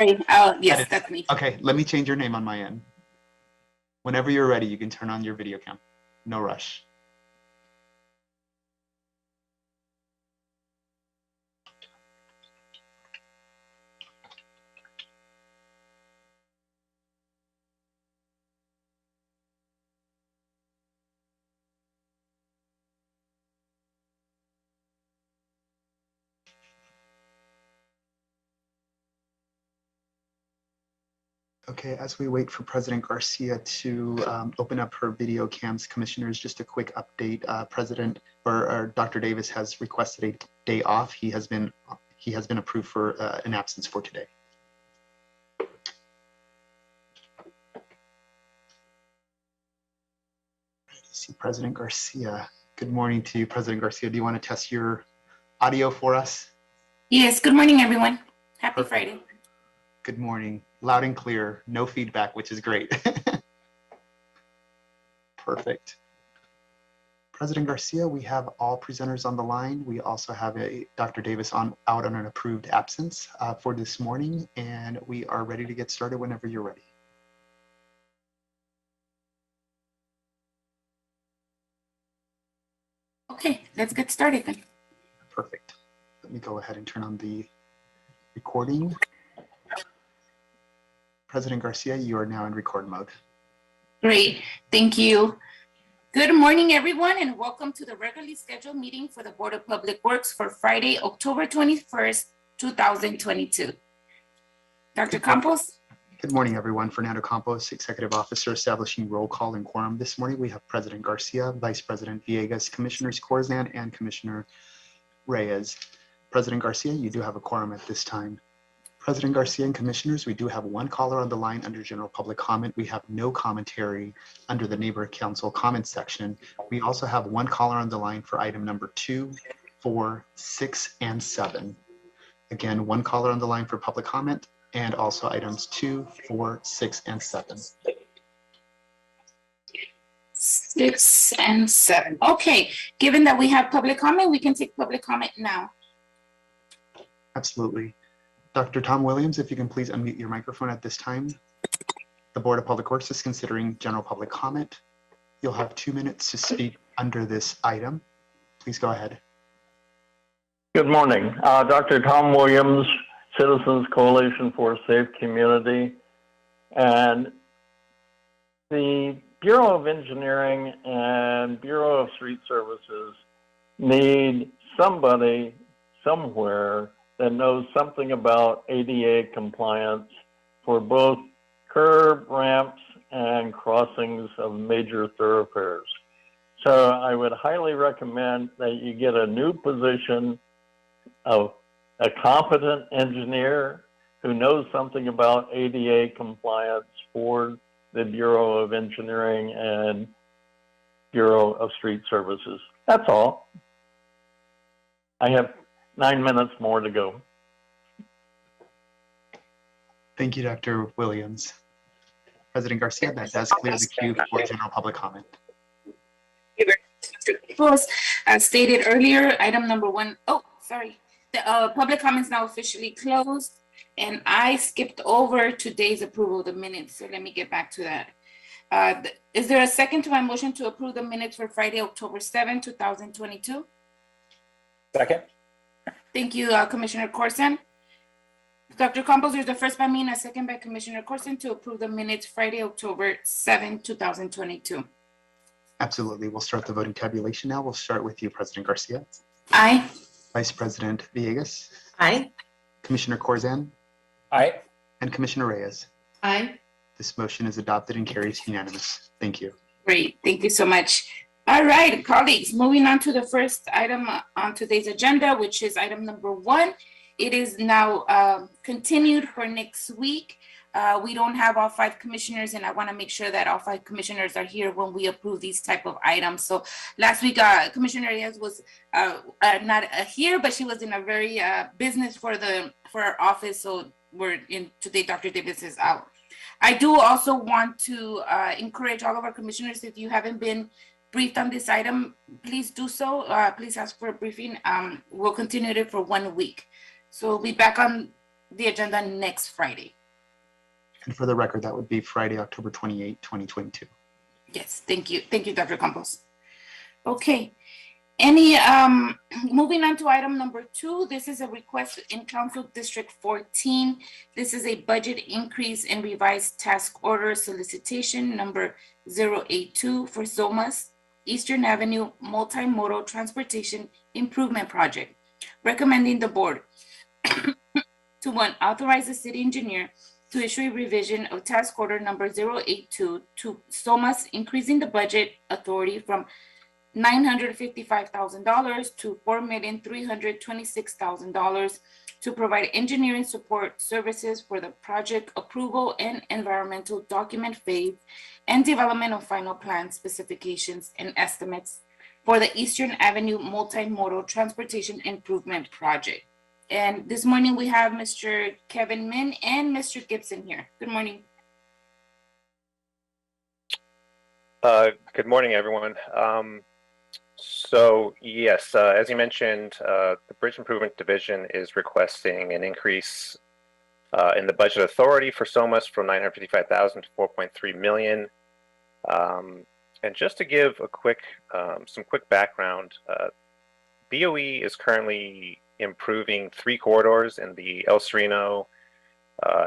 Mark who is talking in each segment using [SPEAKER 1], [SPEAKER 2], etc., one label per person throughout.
[SPEAKER 1] Oh, yes, that's me.
[SPEAKER 2] Okay, let me change your name on my end. Whenever you're ready, you can turn on your video cam. No rush. Okay, as we wait for President Garcia to open up her video cams, commissioners, just a quick update. Dr. Davis has requested a day off. He has been approved for an absence for today. I see President Garcia. Good morning to you, President Garcia. Do you want to test your audio for us?
[SPEAKER 1] Yes, good morning, everyone. Happy
[SPEAKER 2] Perfect.
[SPEAKER 1] Friday.
[SPEAKER 2] Good morning. Loud and clear, no feedback, which is great. Perfect. President Garcia, we have all presenters on the line. We also have Dr. Davis out on an approved absence for this morning, and we are ready to get started whenever you're ready.
[SPEAKER 1] Okay, let's get started then.
[SPEAKER 2] Perfect. Let me go ahead and turn on the recording. President Garcia, you are now in record mode.
[SPEAKER 1] Great, thank you. Good morning, everyone, and welcome to the regularly scheduled meeting for the Board of Public Works for Friday, October 21st, 2022. Dr. Campos?
[SPEAKER 2] Good morning, everyone. Fernando Campos, Executive Officer, establishing roll call and quorum. This morning, we have President Garcia, Vice President Villegas, Commissioners Corzan, and Commissioner Reyes. President Garcia, you do have a quorum at this time. President Garcia and Commissioners, we do have one caller on the line under general public comment. We have no commentary under the Neighbor Council comment section. We also have one caller on the line for item number 2, 4, 6, and 7. Again, one caller on the line for public comment, and also items 2, 4, 6, and 7.
[SPEAKER 1] 6 and 7. Okay, given that we have public comment, we can take public comment now.
[SPEAKER 2] Absolutely. Dr. Tom Williams, if you can please unmute your microphone at this time. The Board of Public Works is considering general public comment. You'll have 2 minutes to speak under this item. Please go ahead.
[SPEAKER 3] Good morning. Dr. Tom Williams, Citizens Coalition for a Safe Community. And the Bureau of Engineering and Bureau of Street Services need somebody somewhere that knows something about ADA compliance for both curb, ramps, and crossings of major thoroughfares. So I would highly recommend that you get a new position of a competent engineer who knows something about ADA compliance for the Bureau of Engineering and Bureau of Street Services. That's all. I have 9 minutes more to go.
[SPEAKER 2] Thank you, Dr. Williams. President Garcia, that does clear the queue for general public comment.
[SPEAKER 1] As stated earlier, item number 1, oh, sorry. The public comments now officially closed, and I skipped over today's approval of the minutes, so let me get back to that. Is there a second to my motion to approve the minutes for Friday, October 7, 2022?
[SPEAKER 4] Second.
[SPEAKER 1] Thank you, Commissioner Corzan. Dr. Campos, there's the first by me and a second by Commissioner Corzan to approve the minutes Friday, October 7, 2022.
[SPEAKER 2] Absolutely. We'll start the voting tabulation now. We'll start with you, President Garcia.
[SPEAKER 1] Aye.
[SPEAKER 2] Vice President Villegas.
[SPEAKER 5] Aye.
[SPEAKER 2] Commissioner Corzan.
[SPEAKER 4] Aye.
[SPEAKER 2] And Commissioner Reyes.
[SPEAKER 5] Aye.
[SPEAKER 2] This motion is adopted and carries unanimous. Thank you.
[SPEAKER 1] Great. Thank you so much. All right, colleagues, moving on to the first item on today's agenda, which is item number 1. It is now continued for next week. We don't have all 5 commissioners, and I want to make sure that all 5 commissioners are here when we approve these type of items. So last week, Commissioner Reyes was not here, but she was in a very business for our office. So we're in today. Dr. Davis is out. I do also want to encourage all of our commissioners, if you haven't been briefed on this item, please do so. Please ask for a briefing. We'll continue it for 1 week. So we'll be back on the agenda next Friday.
[SPEAKER 2] And for the record, that would be Friday, October 28, 2022.
[SPEAKER 1] Yes, thank you. Thank you, Dr. Campos. Okay. Moving on to item number 2, this is a request in Council District 14. This is a budget increase in revised task order solicitation number 082 for SOMA's Eastern Avenue Multimodal Transportation Improvement Project, recommending the board to 1, authorize the city engineer to issue a revision of task order number 082 to SOMA's, increasing the budget authority from $955,000 to $4,326,000 to provide engineering support services for the project approval and environmental document phase and development of final plan specifications and estimates for the Eastern Avenue Multimodal Transportation Improvement Project. And this morning we have Mr. Kevin Min and Mr. Gibson here. Good morning.
[SPEAKER 5] Good morning, everyone. So yes, as you mentioned, the Bridge Improvement Division is requesting an increase in the budget authority for SOMAS from $955,000 to $4.3 million. And just to give a some quick background, BOE is currently improving 3 corridors in the El Sereno,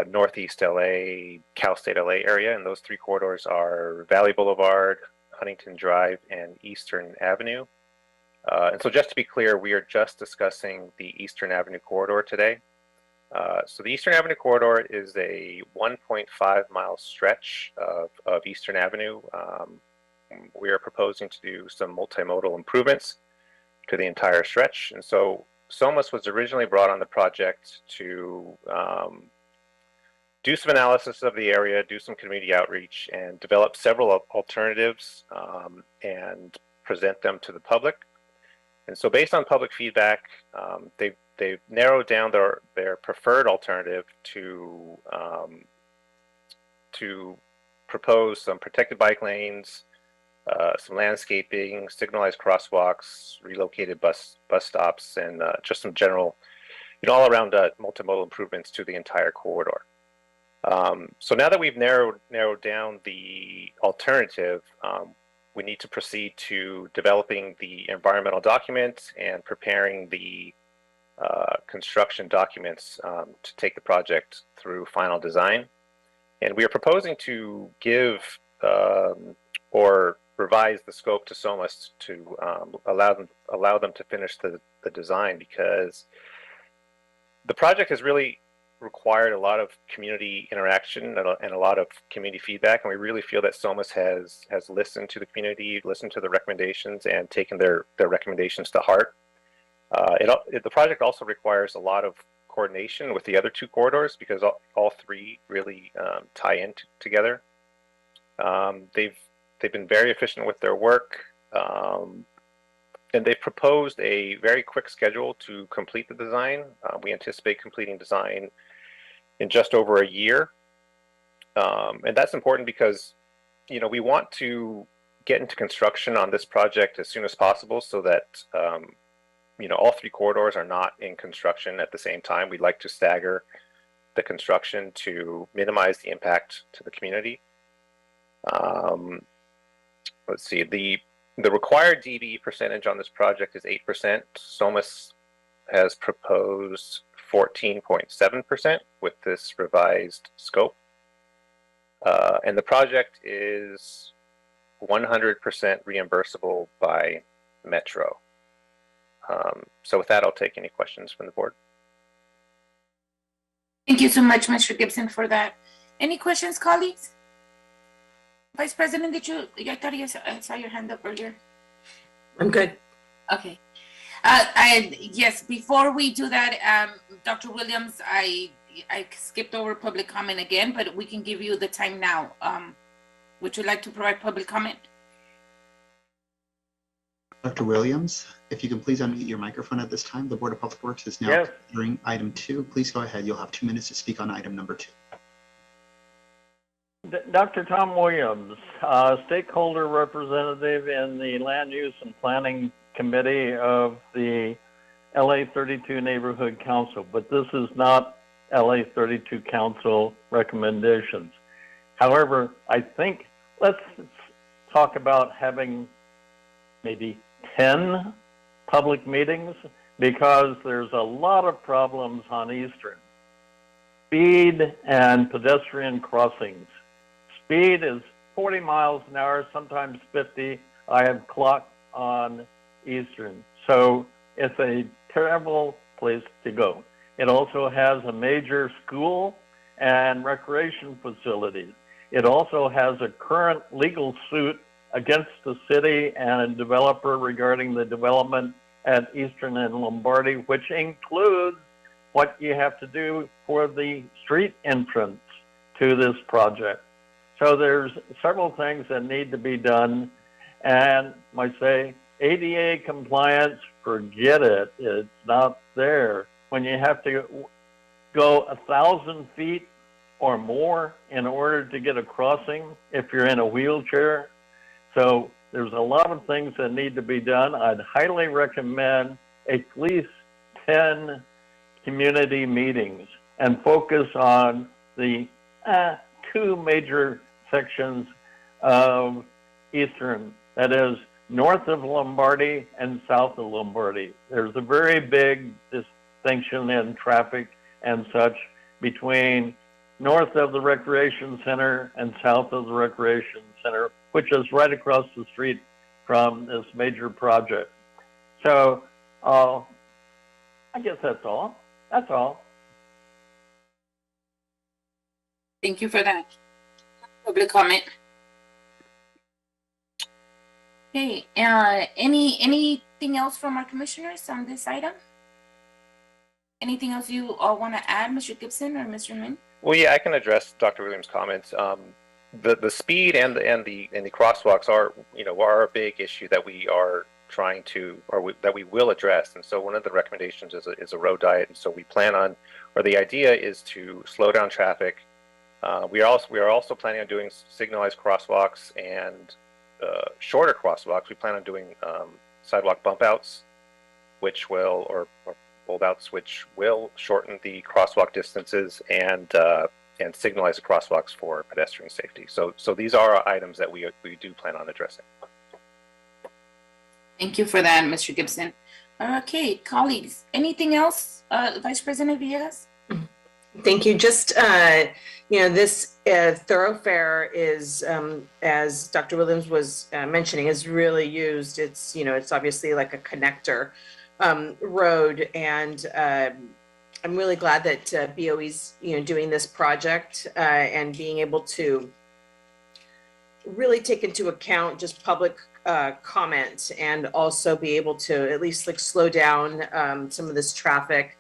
[SPEAKER 5] Northeast LA, Cal State LA area, and those 3 corridors are Valley Boulevard, Huntington Drive, and Eastern Avenue. And so just to be clear, we are just discussing the Eastern Avenue corridor today. So the Eastern Avenue corridor is a 1.5-mile stretch of Eastern Avenue. We are proposing to do some multimodal improvements to the entire stretch. And so SOMAS was originally brought on the project to do some analysis of the area, do some community outreach, and develop several alternatives and present them to the public. And so based on public feedback, they've narrowed down their preferred alternative to propose some protected bike lanes, some landscaping, signalized crosswalks, relocated bus stops, and just some general, all around multimodal improvements to the entire corridor. So now that we've narrowed down the alternative, we need to proceed to developing the environmental documents and preparing the construction documents to take the project through final design. And we are proposing to give or revise the scope to SOMAS to allow them to finish the design, because the project has really required a lot of community interaction and a lot of community feedback, and we really feel that SOMAS has listened to the community, listened to the recommendations, and taken their recommendations to heart. The project also requires a lot of coordination with the other 2 corridors, because all 3 really tie in together. They've been very efficient with their work, and they've proposed a very quick schedule to complete the design. We anticipate completing design in just over a year. And that's important because, we want to get into construction on this project as soon as possible so that, all 3 corridors are not in construction at the same time. We'd like to stagger the construction to minimize the impact to the community. Let's see, the required DBE percentage on this project is 8%. SOMAS has proposed 14.7% with this revised scope. And the project is 100% reimbursable by Metro. So with that, I'll take any questions from the board.
[SPEAKER 1] Thank you so much, Mr. Gibson, for that. Any questions, colleagues? Vice President, I thought you saw your hand up earlier.
[SPEAKER 6] I'm good.
[SPEAKER 1] Okay. Yes, before we do that, Dr. Williams, I skipped over public comment again, but we can give you the time now. Would you like to provide public comment?
[SPEAKER 2] Dr. Williams, if you can please unmute your microphone at this time. The Board of Public Works is now considering item 2. Please go ahead. You'll have 2 minutes to speak on item number 2.
[SPEAKER 3] Dr. Tom Williams, stakeholder representative in the Land Use and Planning Committee of the LA 32 Neighborhood Council, but this is not LA 32 Council recommendations. However, I think let's talk about having maybe 10 public meetings because there's a lot of problems on Eastern. Speed and pedestrian crossings. Speed is 40 miles an hour, sometimes 50. I have clocked on Eastern. So it's a terrible place to go. It also has a major school and recreation facilities. It also has a current legal suit against the city and a developer regarding the development at Eastern and Lombardi, which includes what you have to do for the street entrance to this project. So there's several things that need to be done. And I say ADA compliance, forget it. It's not there. When you have to go 1,000 feet or more in order to get a crossing if you're in a wheelchair. So there's a lot of things that need to be done. I'd highly recommend at least 10 community meetings and focus on the two major sections of Eastern, that is north of Lombardi and south of Lombardi. There's a very big distinction in traffic and such between north of the recreation center and south of the recreation center, which is right across the street from this major project. So I guess that's all. That's all.
[SPEAKER 1] Thank you for that. Public comment. Okay, anything else from our commissioners on this item? Anything else you all want to add, Mr. Gibson or Mr. Min?
[SPEAKER 5] Well, yeah, I can address Dr. Williams' comments. The speed and the crosswalks are a big issue that we are trying to, that we will address. And so one of the recommendations is a road diet. And so we plan on, or the idea is to slow down traffic. We are also planning on doing signalized crosswalks and shorter crosswalks. We plan on doing sidewalk bump outs, which will, or bulb outs, which will shorten the crosswalk distances and signalize the crosswalks for pedestrian safety. So these are items that we do plan on addressing.
[SPEAKER 1] Thank you for that, Mr. Gibson. Okay, colleagues, anything else, Vice President Villegas?
[SPEAKER 6] Thank you. Just, this thoroughfare is, as Dr. Williams was mentioning, is really used. It's, it's obviously like a connector road. And I'm really glad that BOE's, doing this project and being able to really take into account just public comment and also be able to at least slow down some of this traffic.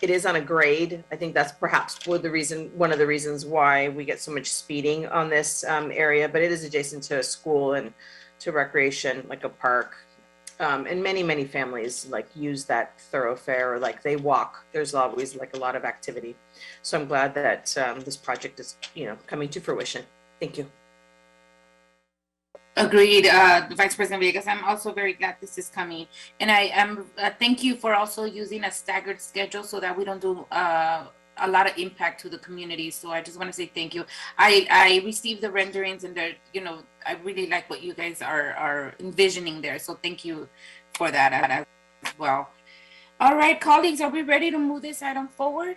[SPEAKER 6] It is on a grade. I think that's perhaps one of the reasons why we get so much speeding on this area, but it is adjacent to a school and to recreation, like a park. And many families use that thoroughfare, or they walk. There's always a lot of activity. So I'm glad that this project is, coming to fruition. Thank you.
[SPEAKER 1] Agreed, Vice President Villegas. I'm also very glad this is coming, and I am thank you for also using a staggered schedule so that we don't do a lot of impact to the community. So I just want to say thank you. I received the renderings, and they're, I really like what you guys are envisioning there. So thank you for that as well. All right, colleagues, are we ready to move this item forward?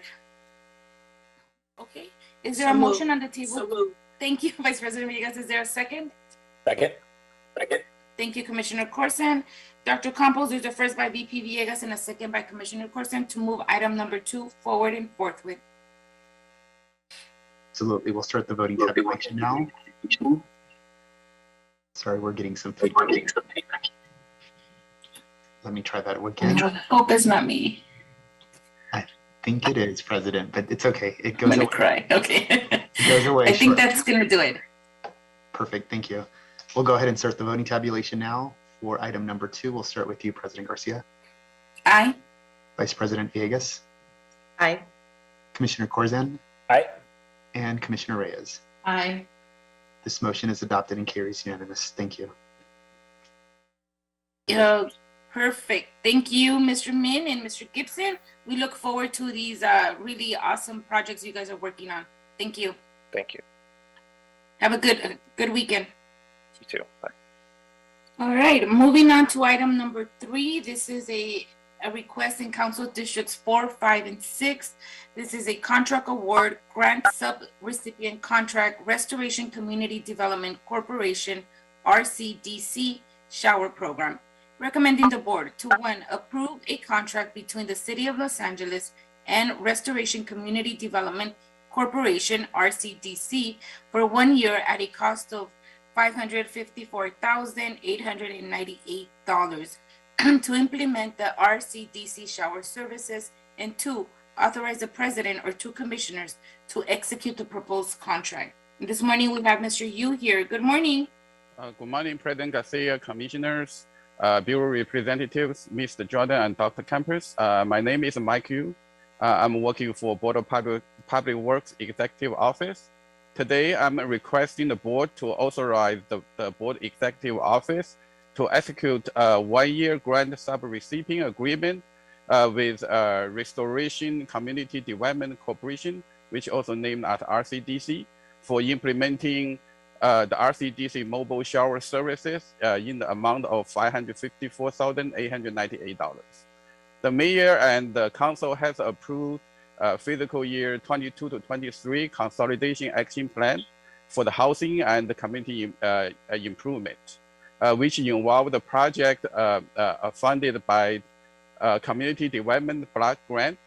[SPEAKER 1] Okay. Is there a motion on the table?
[SPEAKER 6] So moved.
[SPEAKER 1] Thank you, Vice President Villegas. Is there a second?
[SPEAKER 4] Second.
[SPEAKER 1] Thank you, Commissioner Corson. Dr. Campos, there's a first by VP Villegas and a second by Commissioner Corson to move item number 2 forward and forthwith.
[SPEAKER 2] Absolutely. We'll start the voting tabulation now. Sorry, we're getting some feedback. Let me try that again.
[SPEAKER 1] I hope it's not me.
[SPEAKER 2] I think it is, President, but it's okay. It
[SPEAKER 1] I'm
[SPEAKER 2] goes
[SPEAKER 1] gonna
[SPEAKER 2] away.
[SPEAKER 1] cry. Okay.
[SPEAKER 2] It goes away.
[SPEAKER 1] I think
[SPEAKER 2] shortly.
[SPEAKER 1] that's gonna do it.
[SPEAKER 2] Perfect. Thank you. We'll go ahead and start the voting tabulation now. For item number 2, we'll start with you, President Garcia.
[SPEAKER 1] Aye.
[SPEAKER 2] Vice President Villegas,
[SPEAKER 6] Aye.
[SPEAKER 2] Commissioner Corzan,
[SPEAKER 4] Aye.
[SPEAKER 2] and Commissioner Reyes.
[SPEAKER 1] Aye.
[SPEAKER 2] This motion is adopted and carries unanimous. Thank you.
[SPEAKER 1] Perfect. Thank you, Mr. Min and Mr. Gibson. We look forward to these really awesome projects you guys are working on. Thank you.
[SPEAKER 5] Thank you.
[SPEAKER 1] Have a good weekend.
[SPEAKER 5] You too. Bye.
[SPEAKER 1] All right, moving on to item number 3. This is a request in Council Districts 4, 5, and 6. This is a contract award grant sub-recipient contract Restoration Community Development Corporation, RCDC, shower program. Recommending the board to 1, approve a contract between the City of Los Angeles and Restoration Community Development Corporation, RCDC, for 1 year at a cost of $554,898 to implement the RCDC shower services, and 2, authorize the president or 2 commissioners to execute the proposed contract. And this morning we have Mr. Yu here. Good morning.
[SPEAKER 7] Good morning, President Garcia, commissioners, bureau representatives, Mr. Jordan and Dr. Campus. My name is Mike Yu. I'm working for Board of Public Works Executive Office. Today, I'm requesting the board to authorize the board executive office to execute a 1-year grant sub-recipient agreement with Restoration Community Development Corporation, which also named as RCDC, for implementing the RCDC mobile shower services in the amount of $554,898. The mayor and the council has approved fiscal year 22 to 23 consolidation action plan for the housing and the community improvement, which involve the project funded by Community Development Block Grant.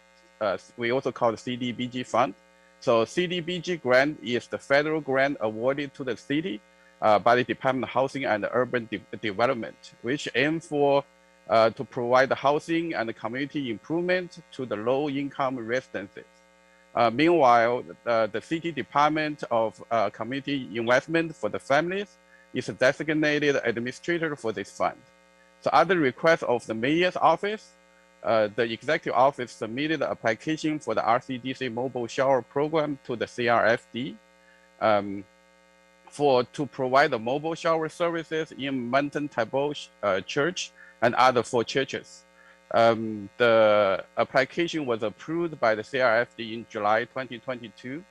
[SPEAKER 7] We also call it CDBG fund. So CDBG grant is the federal grant awarded to the city by the Department of Housing and Urban Development, which aim for to provide the housing and the community improvement to the low-income residences. Meanwhile, the City Department of Community Investment for the Families is a designated administrator for this fund. So at the request of the mayor's office, the executive office submitted an application for the RCDC mobile shower program to the CRFD to provide the mobile shower services in Mountain Tabulation Church and other 4 churches. The application was approved by the CRFD in July 2022.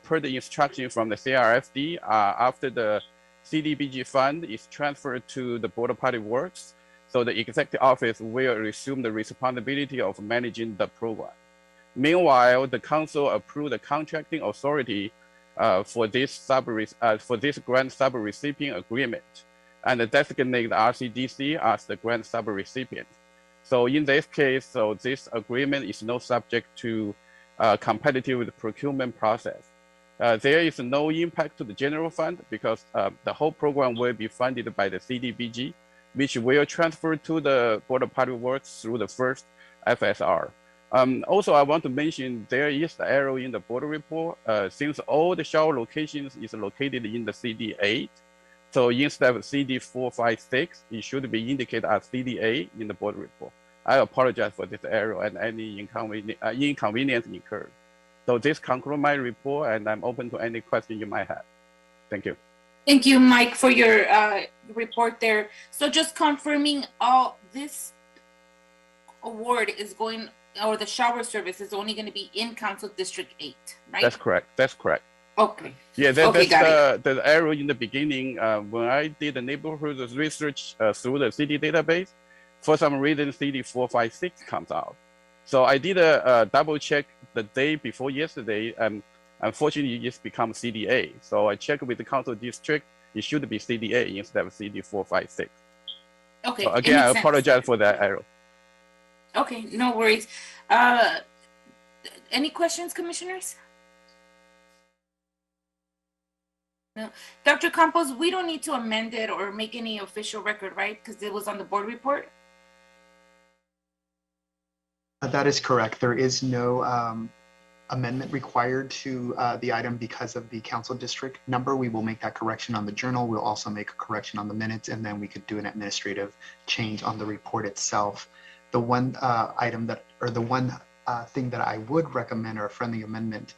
[SPEAKER 7] Per the instruction from the CRFD, after the CDBG fund is transferred to the Board of Public Works, so the executive office will resume the responsibility of managing the program. Meanwhile, the council approved the contracting authority for this grant sub-recipient agreement, and designate the RCDC as the grant sub-recipient. So in this case, so this agreement is not subject to competitive procurement process. There is no impact to the general fund because the whole program will be funded by the CDBG, which will transfer to the Board of Public Works through the first FSR. Also, I want to mention there is the arrow in the board report. Since all the shower locations is located in the CD8, so instead of CD456, it should be indicated as CDA in the board report. I apologize for this error and any inconvenience incurred. So this concludes my report, and I'm open to any question you might have. Thank you.
[SPEAKER 1] Thank you, Mike, for your report there. So just confirming, all this award is going, or the shower service is only going to be in Council District 8, right?
[SPEAKER 7] That's correct. That's correct.
[SPEAKER 1] Okay.
[SPEAKER 7] Yeah,
[SPEAKER 1] Okay,
[SPEAKER 7] that's the arrow in the beginning. When I did the neighborhood research through the city database, for some reason CD456 comes out. So I did a double check the day before yesterday, and unfortunately it's become CDA. So I checked with the council district, it should be CDA instead of CD456.
[SPEAKER 1] Okay.
[SPEAKER 7] So again, I apologize for that error.
[SPEAKER 1] Okay, no worries. Any questions, commissioners? No. Dr. Campos, we don't need to amend it or make any official record, right? Because it was on the board report?
[SPEAKER 2] That is correct. There is no amendment required to the item because of the council district number. We will make that correction on the journal. We'll also make a correction on the minutes, and then we could do an administrative change on the report itself. The one item that, or the one thing that I would recommend, or a friendly amendment,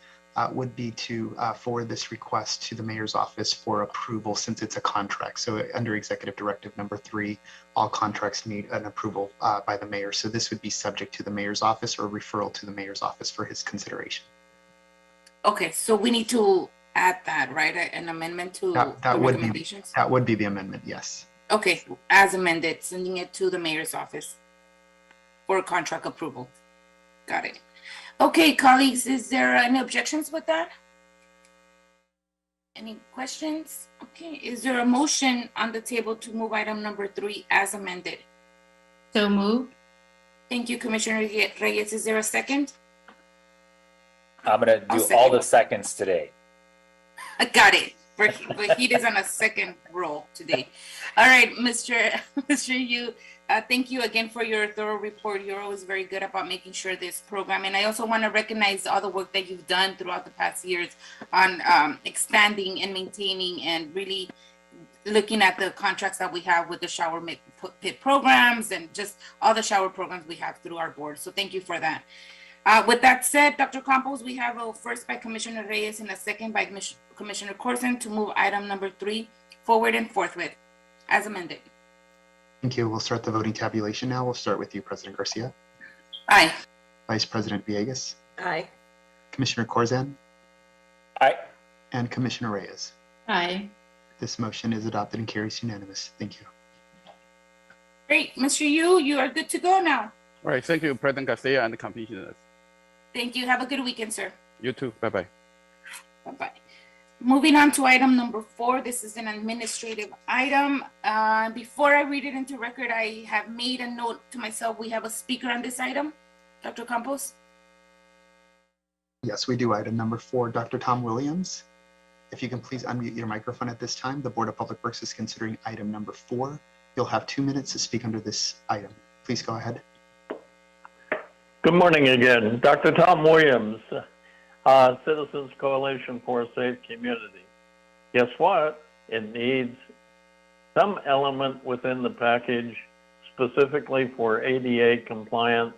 [SPEAKER 2] would be to forward this request to the mayor's office for approval since it's a contract. So under executive directive number 3, all contracts need an approval by the mayor. So this would be subject to the mayor's office or referral to the mayor's office for his consideration.
[SPEAKER 1] Okay, so we need to add that, right? An amendment to
[SPEAKER 2] That
[SPEAKER 1] the
[SPEAKER 2] would be
[SPEAKER 1] recommendations?
[SPEAKER 2] that would be the amendment, yes.
[SPEAKER 1] Okay, as amended, sending it to the mayor's office for contract approval. Got it. Okay, colleagues, is there any objections with that? Any questions? Okay, is there a motion on the table to move item number 3 as amended?
[SPEAKER 8] So moved.
[SPEAKER 1] Thank you, Commissioner Reyes. Is there a second?
[SPEAKER 4] I'm going to
[SPEAKER 1] I'll
[SPEAKER 4] do
[SPEAKER 1] second.
[SPEAKER 4] all the seconds today.
[SPEAKER 1] I got it. But he is on a second roll today. All right, Mr. Yu, thank you again for your thorough report. You're always very good about making sure this program. And I also want to recognize all the work that you've done throughout the past years on expanding and maintaining and really looking at the contracts that we have with the shower pit programs and just all the shower programs we have through our board. So thank you for that. With that said, Dr. Campos, we have a first by Commissioner Reyes and a second by Commissioner Corson to move item number 3 forward and forthwith as amended.
[SPEAKER 2] Thank you. We'll start the voting tabulation now. We'll start with you, President Garcia.
[SPEAKER 1] Aye.
[SPEAKER 2] Vice President Villegas,
[SPEAKER 6] Aye.
[SPEAKER 2] Commissioner Corzan,
[SPEAKER 4] Aye.
[SPEAKER 2] and Commissioner Reyes.
[SPEAKER 8] Aye.
[SPEAKER 2] This motion is adopted and carries unanimous. Thank you.
[SPEAKER 1] Great. Mr. Yu, you are good to go now.
[SPEAKER 7] All right, thank you, President Garcia and the commissioners.
[SPEAKER 1] Thank you. Have a good weekend, sir.
[SPEAKER 7] You too. Bye-bye.
[SPEAKER 1] Bye-bye. Moving on to item number 4. This is an administrative item. Before I read it into record, I have made a note to myself. We have a speaker on this item. Dr. Campos?
[SPEAKER 2] Yes, we do. Item number 4, Dr. Tom Williams. If you can please unmute your microphone at this time. The Board of Public Works is considering item number 4. You'll have 2 minutes to speak under this item. Please go ahead.
[SPEAKER 3] Good morning again. Dr. Tom Williams, Citizens Coalition for a Safe Community. Guess what? It needs some element within the package specifically for ADA compliance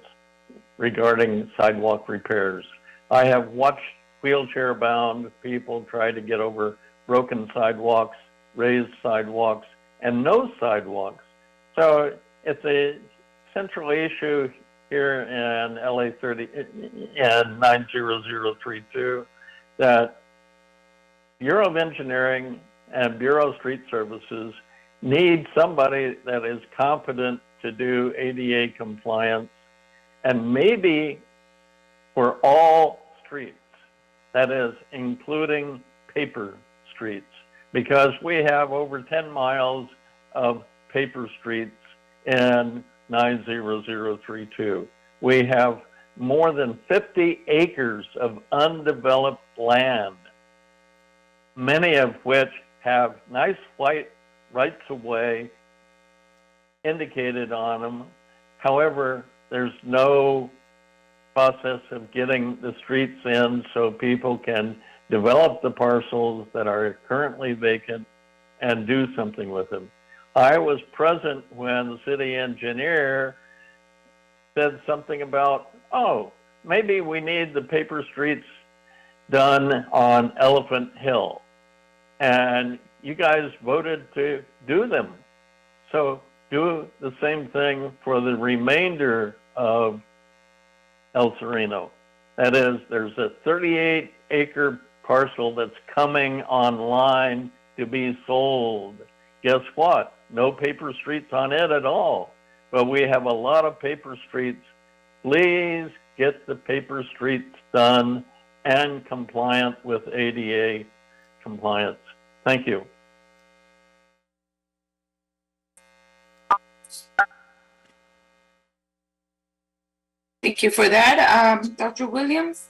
[SPEAKER 3] regarding sidewalk repairs. I have watched wheelchair-bound people try to get over broken sidewalks, raised sidewalks, and no sidewalks. So it's a central issue here in LA 30 and 90032 that Bureau of Engineering and Bureau of Street Services need somebody that is competent to do ADA compliance, and maybe for all streets, that is including paper streets, because we have over 10 miles of paper streets in 90032. We have more than 50 acres of undeveloped land, many of which have nice white rights of way indicated on them. However, there's no process of getting the streets in so people can develop the parcels that are currently vacant and do something with them. I was present when the city engineer said something about, oh, maybe we need the paper streets done on Elephant Hill. And you guys voted to do them. So do the same thing for the remainder of El Sereno. That is, there's a 38-acre parcel that's coming online to be sold. Guess what? No paper streets on it at all. But we have a lot of paper streets. Please get the paper streets done and compliant with ADA compliance. Thank you.
[SPEAKER 1] Thank you for that, Dr. Williams.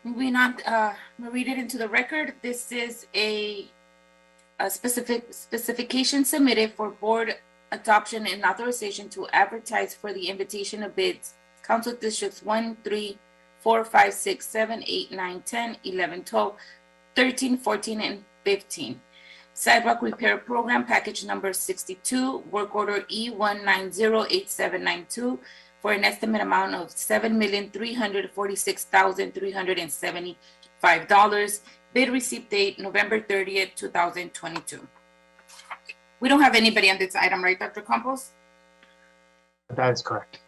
[SPEAKER 1] Moving on, we'll read it into the record. This is a specification submitted for board adoption and authorization to advertise for the invitation of bids. Council Districts 1, 3, 4, 5, 6, 7, 8, 9, 10, 11, 12, 13, 14, and 15. Sidewalk Repair Program Package Number 62, Work Order E1908792, for an estimate amount of $7,346,375. Bid receipt date November 30th, 2022. We don't have anybody on this item, right, Dr. Campos?
[SPEAKER 2] That is correct.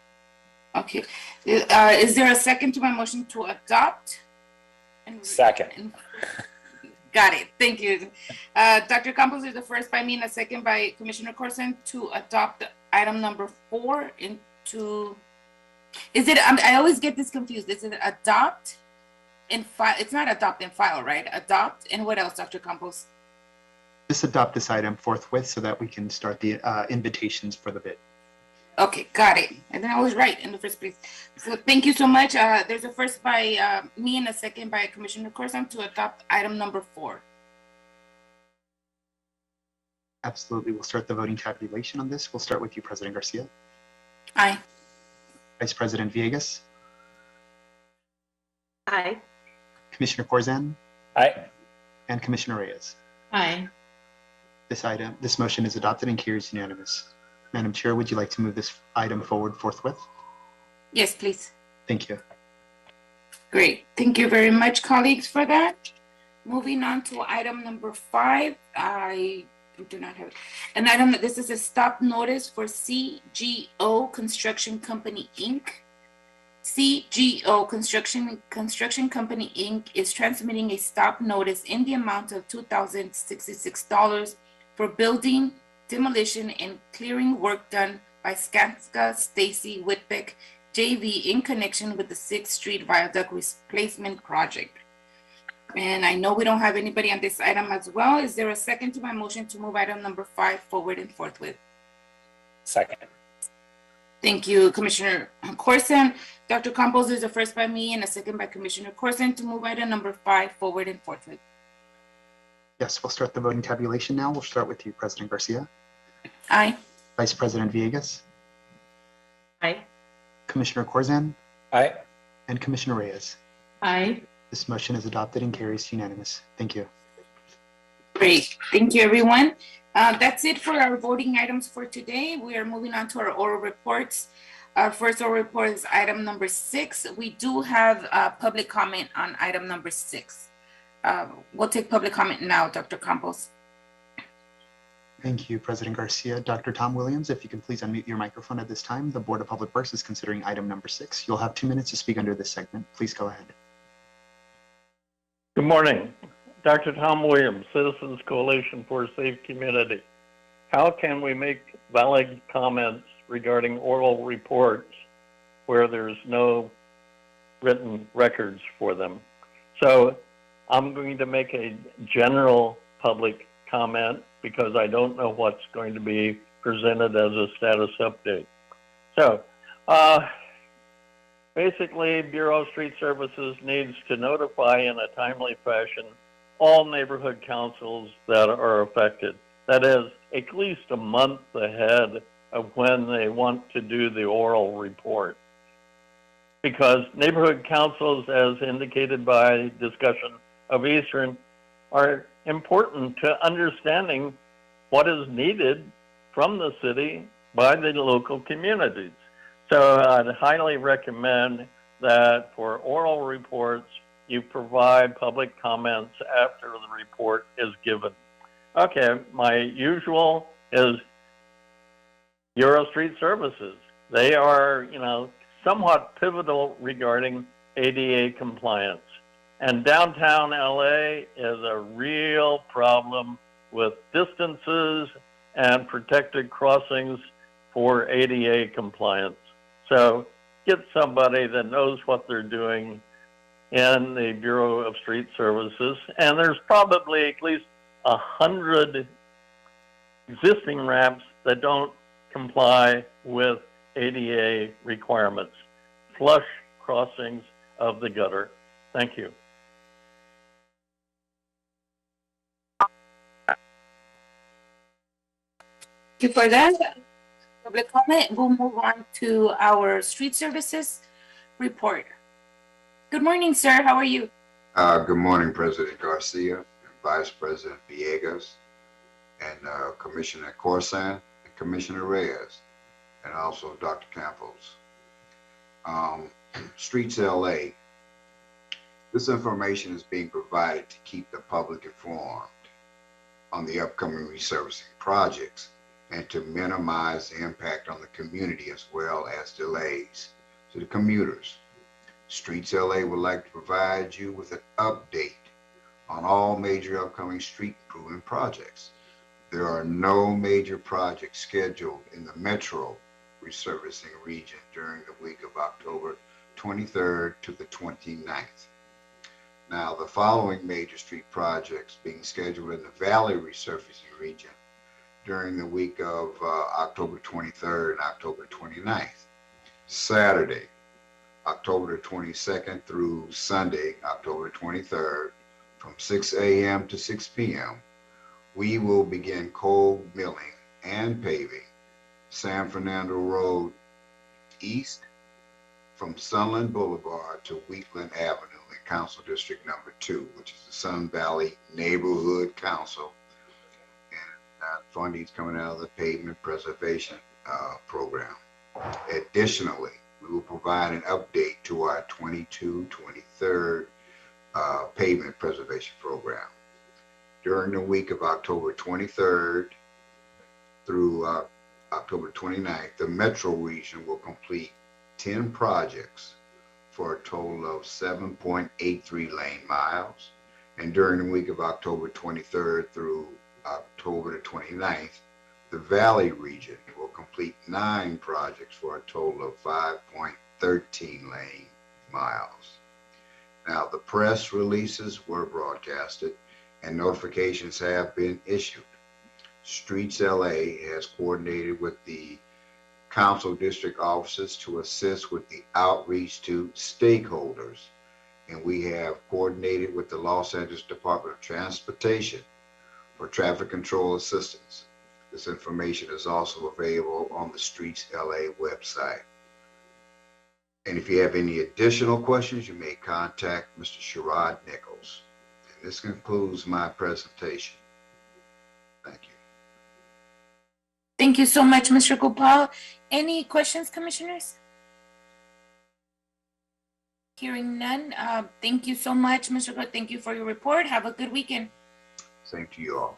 [SPEAKER 1] Okay. Is there a second to my motion to adopt?
[SPEAKER 4] Second.
[SPEAKER 1] Got it. Thank you. Dr. Campos is the first by me and a second by Commissioner Corson to adopt item number 4 into, is it, I always get this confused. Is it adopt and file? It's not adopt and file, right? Adopt and what else, Dr. Campos?
[SPEAKER 2] Just adopt this item forthwith so that we can start the invitations for the bid.
[SPEAKER 1] Okay, got it. And then I was right in the first place. So thank you so much. There's a first by me and a second by Commissioner Corson to adopt item number 4.
[SPEAKER 2] Absolutely. We'll start the voting tabulation on this. We'll start with you, President Garcia.
[SPEAKER 1] Aye.
[SPEAKER 2] Vice President Villegas.
[SPEAKER 6] Aye.
[SPEAKER 2] Commissioner Corzan
[SPEAKER 4] Aye.
[SPEAKER 2] and Commissioner Reyes.
[SPEAKER 8] Aye.
[SPEAKER 2] This motion is adopted and carries unanimous. Madam Chair, would you like to move this item forward forthwith?
[SPEAKER 1] Yes, please.
[SPEAKER 2] Thank you.
[SPEAKER 1] Great. Thank you very much, colleagues, for that. Moving on to item number 5. I do not have an item. This is a stop notice for CGO Construction Company, Inc. CGO Construction Company, Inc. is transmitting a stop notice in the amount of $2,066 for building, demolition, and clearing work done by Skanska Stacy Whitbeck, JV, in connection with the 6th Street Viaduct Replacement Project. And I know we don't have anybody on this item as well. Is there a second to my motion to move item number 5 forward and forthwith?
[SPEAKER 4] Second.
[SPEAKER 1] Thank you, Commissioner Corson. Dr. Campos is the first by me and a second by Commissioner Corson to move item number 5 forward and forthwith.
[SPEAKER 2] Yes, we'll start the voting tabulation now. We'll start with you, President Garcia.
[SPEAKER 1] Aye.
[SPEAKER 2] Vice President Villegas.
[SPEAKER 6] Aye.
[SPEAKER 2] Commissioner Corzan
[SPEAKER 4] Aye.
[SPEAKER 2] and Commissioner Reyes.
[SPEAKER 8] Aye.
[SPEAKER 2] This motion is adopted and carries unanimous. Thank you.
[SPEAKER 1] Great. Thank you, everyone. That's it for our voting items for today. We are moving on to our oral reports. Our first oral report is item number 6. We do have public comment on item number 6. We'll take public comment now, Dr. Campos.
[SPEAKER 2] Thank you, President Garcia. Dr. Tom Williams, if you can please unmute your microphone at this time. The Board of Public Works is considering item number 6. You'll have 2 minutes to speak under this segment. Please go ahead.
[SPEAKER 3] Good morning. Dr. Tom Williams, Citizens Coalition for a Safe Community. How can we make valid comments regarding oral reports where there's no written records for them? So I'm going to make a general public comment because I don't know what's going to be presented as a status update. So basically, Bureau of Street Services needs to notify in a timely fashion all neighborhood councils that are affected. That is, at least a month ahead of when they want to do the oral report. Because neighborhood councils, as indicated by discussion of Eastern, are important to understanding what is needed from the city by the local communities. So I'd highly recommend that for oral reports, you provide public comments after the report is given. Okay, my usual is Bureau of Street Services. They are, somewhat pivotal regarding ADA compliance. And downtown LA is a real problem with distances and protected crossings for ADA compliance. So get somebody that knows what they're doing in the Bureau of Street Services. And there's probably at least 100 existing ramps that don't comply with ADA requirements. Flush crossings of the gutter. Thank you.
[SPEAKER 1] Thank you for that public comment. We'll move on to our street services report. Good morning, sir. How are you?
[SPEAKER 9] Good morning, President Garcia, and Vice President Villegas, and Commissioner Corsan, and Commissioner Reyes, and also Dr. Campos. Streets LA. This information is being provided to keep the public informed on the upcoming resurfacing projects and to minimize the impact on the community as well as delays to the commuters. Streets LA would like to provide you with an update on all major upcoming street improvement projects. There are no major projects scheduled in the metro resurfacing region during the week of October 23rd to the 29th. Now, the following major street projects being scheduled in the Valley resurfacing region during the week of October 23rd and October 29th. Saturday, October 22nd through Sunday, October 23rd, from 6 a.m. to 6 p.m., we will begin cold milling and paving San Fernando Road East from Sunland Boulevard to Wheatland Avenue in Council District Number 2, which is the Sun Valley Neighborhood Council. And funding is coming out of the Pavement Preservation Program. Additionally, we will provide an update to our 22-23 Pavement Preservation Program. During the week of October 23rd through October 29th, the Metro region will complete 10 projects for a total of 7.83 lane miles. And during the week of October 23rd through October the 29th, the Valley region will complete 9 projects for a total of 5.13 lane miles. Now, the press releases were broadcasted and notifications have been issued. Streets LA has coordinated with the council district offices to assist with the outreach to stakeholders. And we have coordinated with the Los Angeles Department of Transportation for traffic control assistance. This information is also available on the Streets LA website. And if you have any additional questions, you may contact Mr. Sherrod Nichols. And this concludes my presentation. Thank you.
[SPEAKER 1] Thank you so much, Mr. Gopal. Any questions, commissioners? Hearing none. Thank you so much, Mr. Gopal. Thank you for your report. Have a good weekend.
[SPEAKER 9] Same to you all.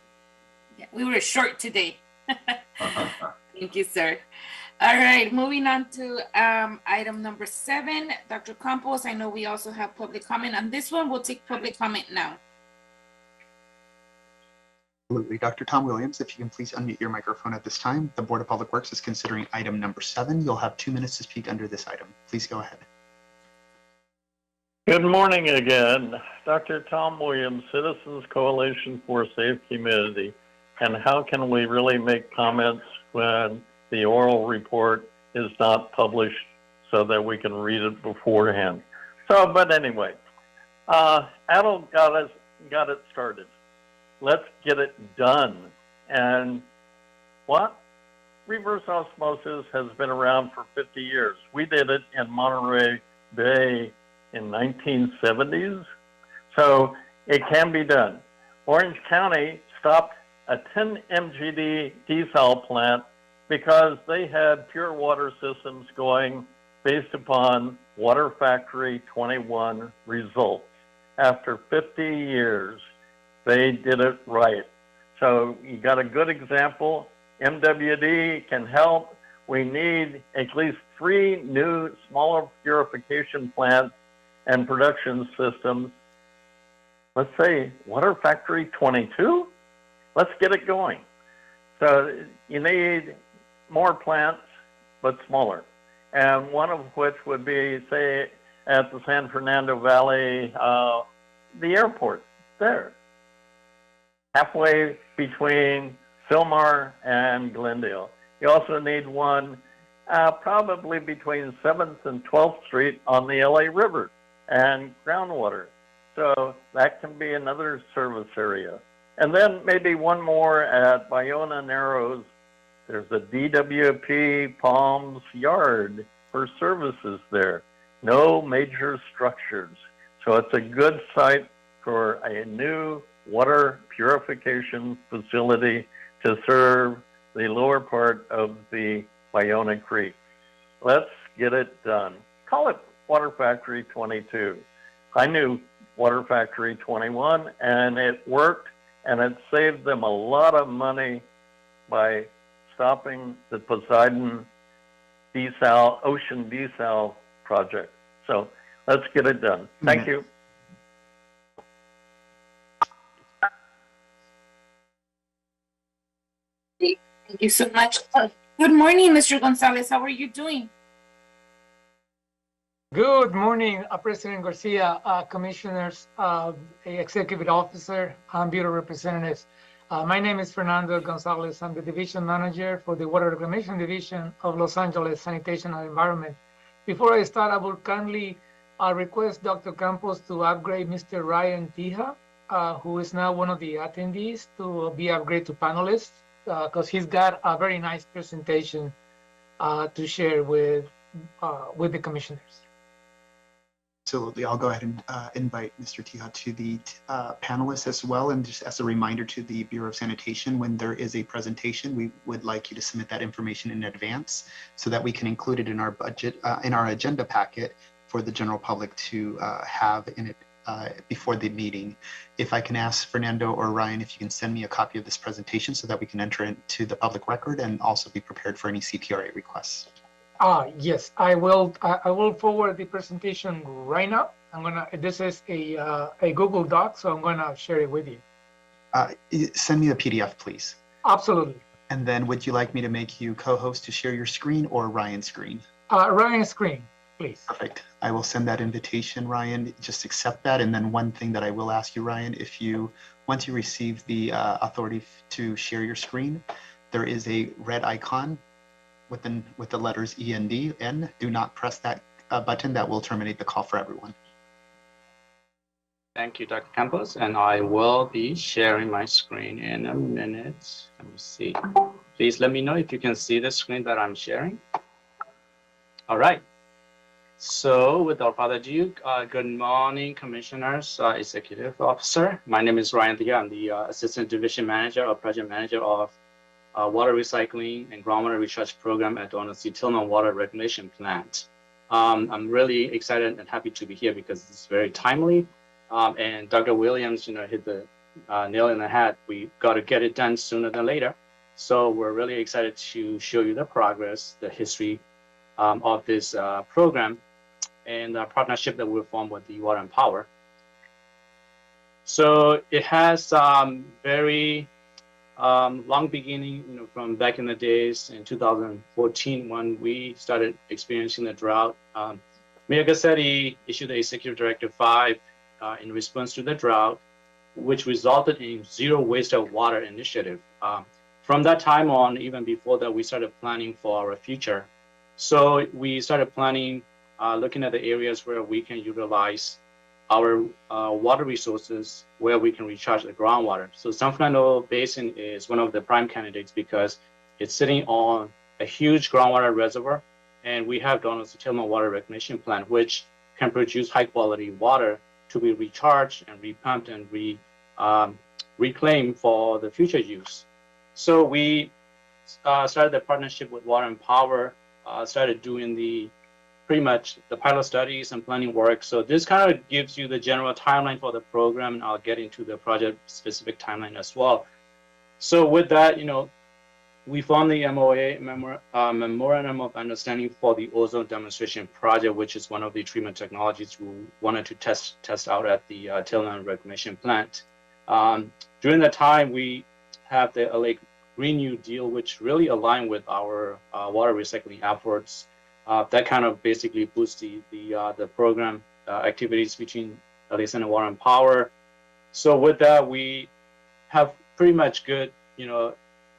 [SPEAKER 1] Yeah, we were short today. Thank you, sir. All right, moving on to item number 7. Dr. Campos, I know we also have public comment on this one. We'll take public comment now.
[SPEAKER 2] Absolutely. Dr. Tom Williams, if you can please unmute your microphone at this time. The Board of Public Works is considering item number 7. You'll have 2 minutes to speak under this item. Please go ahead.
[SPEAKER 3] Good morning again. Dr. Tom Williams, Citizens Coalition for a Safe Community. And how can we really make comments when the oral report is not published so that we can read it beforehand? So, but anyway, Adel got it started. Let's get it done. And what? Reverse osmosis has been around for 50 years. We did it in Monterey Bay in 1970s. So it can be done. Orange County stopped a 10 MGD desal plant because they had pure water systems going based upon Water Factory 21 results. After 50 years, they did it right. So you got a good example. MWD can help. We need at least 3 new smaller purification plants and production systems. Let's say Water Factory 22? Let's get it going. So you need more plants, but smaller. And one of which would be, say, at the San Fernando Valley, the airport there, halfway between Silmar and Glendale. You also need one probably between 7th and 12th Street on the LA River and Groundwater. So that can be another service area. And then maybe one more at Bayona Narrows. There's a DWP Palms Yard for services there. No major structures. So it's a good site for a new water purification facility to serve the lower part of the Bayona Creek. Let's get it done. call it Water Factory 22. I knew Water Factory 21, and it worked, and it saved them a lot of money by stopping the Poseidon ocean desal project. So let's get it done. Thank you.
[SPEAKER 1] Thank you so much. Good morning, Mr. Gonzalez. How are you doing?
[SPEAKER 10] Good morning, President Garcia, Commissioners, Executive Officer, and Bureau Representatives. My name is Fernando Gonzalez. I'm the Division Manager for the Water Reclamation Division of Los Angeles Sanitation and Environment. Before I start, I will kindly request Dr. Campos to upgrade Mr. Ryan Tija, who is now one of the attendees, to be upgraded to panelist, because he's got a very nice presentation to share with the commissioners.
[SPEAKER 2] Absolutely. I'll go ahead and invite Mr. Tija to the panelists as well. And just as a reminder to the Bureau of Sanitation, when there is a presentation, we would like you to submit that information in advance so that we can include it in our budget, in our agenda packet for the general public to have in it before the meeting. If I can ask Fernando or Ryan, if you can send me a copy of this presentation so that we can enter it into the public record and also be prepared for any CPRA requests.
[SPEAKER 10] Yes, I will. I will forward the presentation right now. This is a Google Doc, so I'm gonna share it with you.
[SPEAKER 2] Send me the PDF, please.
[SPEAKER 10] Absolutely.
[SPEAKER 2] And then would you like me to make you co-host to share your screen or Ryan's screen?
[SPEAKER 10] Ryan's screen, please.
[SPEAKER 2] Perfect. I will send that invitation, Ryan. Just accept that. And then one thing that I will ask you, Ryan, once you receive the authority to share your screen, there is a red icon with the letters END. Do not press that button. That will terminate the call for everyone.
[SPEAKER 11] Thank you, Dr. Campos, and I will be sharing my screen in a minute. Let me see. Please let me know if you can see the screen that I'm sharing. All right. So without further ado, good morning, Commissioners, Executive Officer. My name is Ryan Thea. I'm the Assistant Division Manager or Project Manager of Water Recycling and Groundwater Recharge Program at the Tillman Water Reclamation Plant. I'm really excited and happy to be here because it's very timely. And Dr. Williams, hit the nail in the head. We got to get it done sooner than later. So we're really excited to show you the progress, the history of this program, and the partnership that we formed with the Water and Power. So it has very long beginning, from back in the days in 2014 when we started experiencing the drought. Mayor Gassetti issued a Executive Directive 5 in response to the drought, which resulted in Zero Waste of Water initiative. From that time on, even before that, we started planning for our future. So we started planning, looking at the areas where we can utilize our water resources, where we can recharge the groundwater. So San Fernando Basin is one of the prime candidates because it's sitting on a huge groundwater reservoir, and we have the Tillman Water Reclamation Plant, which can produce high quality water to be recharged and repumped and reclaimed for the future use. So we started the partnership with Water and Power, started doing pretty much the pilot studies and planning work. So this kind of gives you the general timeline for the program, and I'll get into the project specific timeline as well. So with that, we formed the MOA, Memorandum of Understanding for the Ozone Demonstration Project, which is one of the treatment technologies we wanted to test out at the Tillman Reclamation Plant. During that time, we have the LA Green New Deal, which really aligned with our water recycling efforts. That kind of basically boosts the program activities between LA Center Water and Power. So with that, we have pretty much good,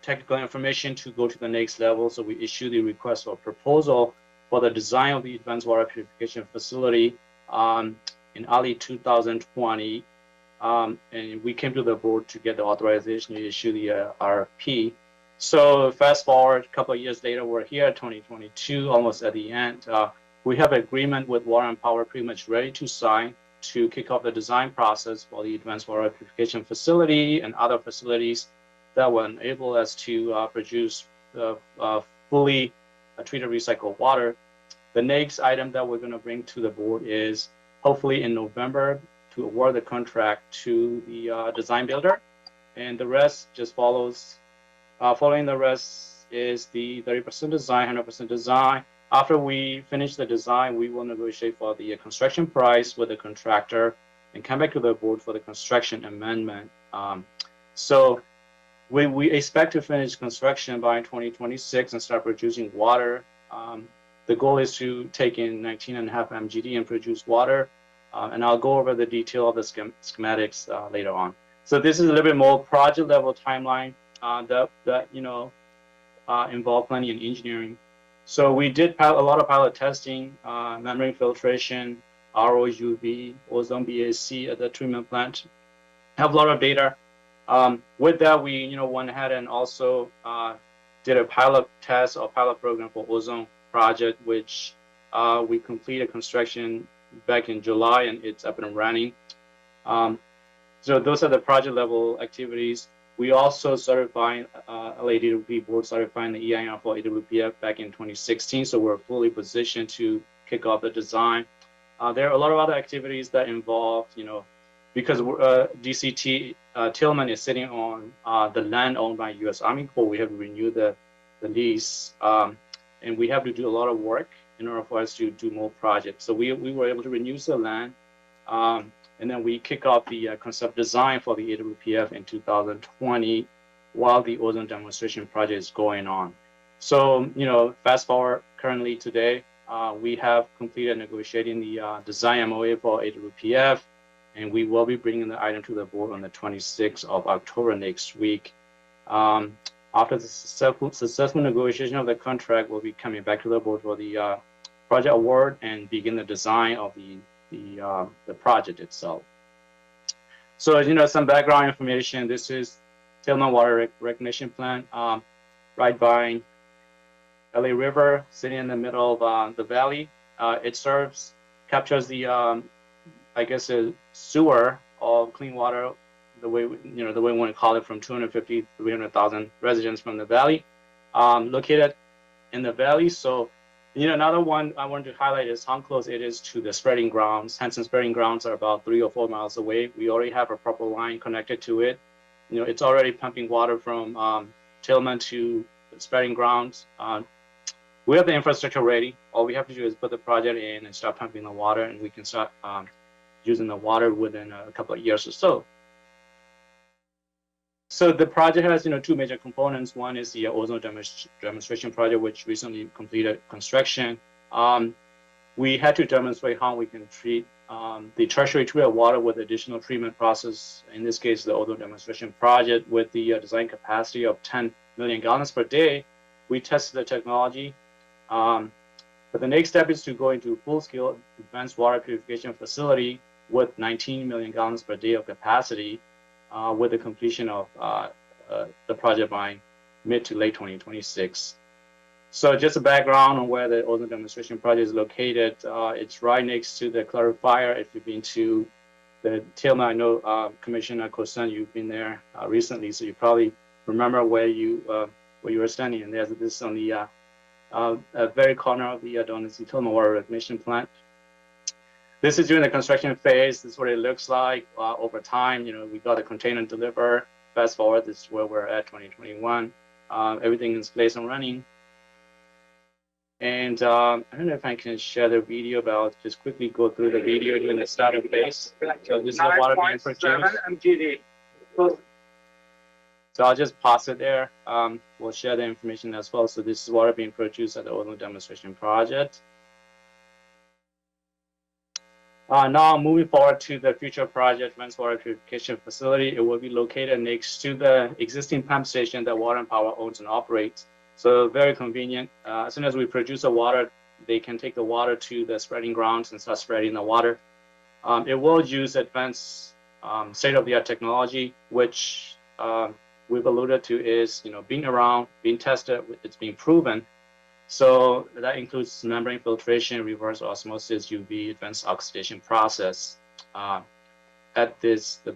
[SPEAKER 11] technical information to go to the next level. So we issued the request for proposal for the design of the advanced water purification facility in early 2020. And we came to the board to get the authorization to issue the RFP. So fast forward a couple of years later, we're here, 2022, almost at the end. We have an agreement with Water and Power pretty much ready to sign to kick off the design process for the advanced water purification facility and other facilities that will enable us to produce fully treated recycled water. The next item that we're going to bring to the board is hopefully in November to award the contract to the design builder, and the rest just follows. Following the rest is the 30% design, 100% design. After we finish the design, we will negotiate for the construction price with the contractor and come back to the board for the construction amendment. So we expect to finish construction by 2026 and start producing water. The goal is to take in 19.5 MGD and produce water. And I'll go over the detail of the schematics later on. So this is a little bit more project level timeline that involve planning and engineering. So we did a lot of pilot testing, membrane filtration, RO, UV, ozone BAC at the treatment plant. Have a lot of data. With that, we went ahead and also did a pilot test or pilot program for ozone project, which we completed construction back in July, and it's up and running. So those are the project level activities. We also certified LADWP board certifying the EIR for AWPF back in 2016. So we're fully positioned to kick off the design. There are a lot of other activities that involve, because DCT Tillman is sitting on the land owned by U.S. Army Corps. We have to renew the lease, and we have to do a lot of work in order for us to do more projects. So we were able to renew the land, and then we kick off the concept design for the AWPF in 2020 while the ozone demonstration project is going on. So, fast forward currently today, we have completed negotiating the design MOA for AWPF, and we will be bringing the item to the board on the 26th of October next week. After the successful negotiation of the contract, we'll be coming back to the board for the project award and begin the design of the project itself. So, some background information. This is Tillman Water Reclamation Plant, right by LA River, sitting in the middle of the valley. It captures the, a sewer of clean water, the way we want to call it, from 250 300,000 residents from the valley, located in the valley. So, another one I wanted to highlight is how close it is to the spreading grounds. Hanson spreading grounds are about 3 or 4 miles away. We already have a proper line connected to it. It's already pumping water from Tillman to the spreading grounds. We have the infrastructure ready. All we have to do is put the project in and start pumping the water, and we can start using the water within a couple of years or so. So the project has, 2 major components. One is the ozone demonstration project, which recently completed construction. We had to demonstrate how we can treat the tertiary treated water with additional treatment process. In this case, the ozone demonstration project with the design capacity of 10 million gallons per day. We tested the technology. But the next step is to go into full-scale advanced water purification facility with 19 million gallons per day of capacity, with the completion of the project by mid to late 2026. So just a background on where the ozone demonstration project is located. It's right next to the clarifier. If you've been to the Tillman, I know Commissioner Kosan, you've been there recently, so you probably remember where you were standing. And this is on the very corner of the Tillman Water Replenishment Plant. This is during the construction phase. This is what it looks like over time. We got a container delivered. Fast forward, this is where we're at 2021. Everything is placed and running. And I don't know if I can share the video, but I'll just quickly go through the video during the startup phase. So this is the water being produced. So I'll just pause it there. We'll share the information as well. So this is water being produced at the ozone demonstration project. Now moving forward to the future project, advanced water purification facility. It will be located next to the existing pump station that Water and Power owns and operates. So very convenient. As soon as we produce the water, they can take the water to the spreading grounds and start spreading the water. It will use advanced state-of-the-art technology, which we've alluded to is being around, being tested, it's being proven. So that includes membrane filtration, reverse osmosis, UV, advanced oxidation process. The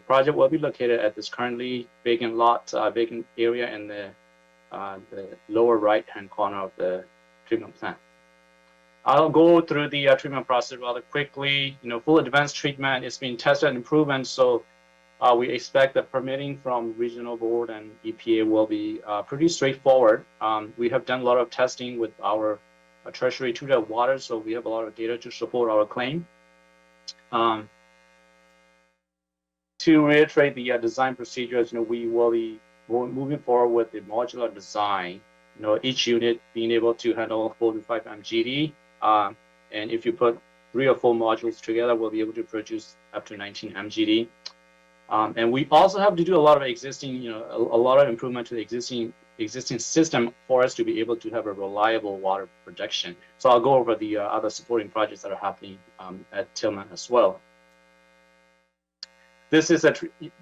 [SPEAKER 11] project will be located at this currently vacant area in the lower right-hand corner of the treatment plant. I'll go through the treatment process rather quickly. Full advanced treatment is being tested and proven, so we expect that permitting from regional board and EPA will be pretty straightforward. We have done a lot of testing with our tertiary treated water, so we have a lot of data to support our claim. To reiterate the design procedures, we will be moving forward with the modular design. Each unit being able to handle 4 to 5 MGD, and if you put 3 or 4 modules together, we'll be able to produce up to 19 MGD. And we also have to do a lot of existing, a lot of improvement to the existing system for us to be able to have a reliable water production. So I'll go over the other supporting projects that are happening at Tillman as well. This is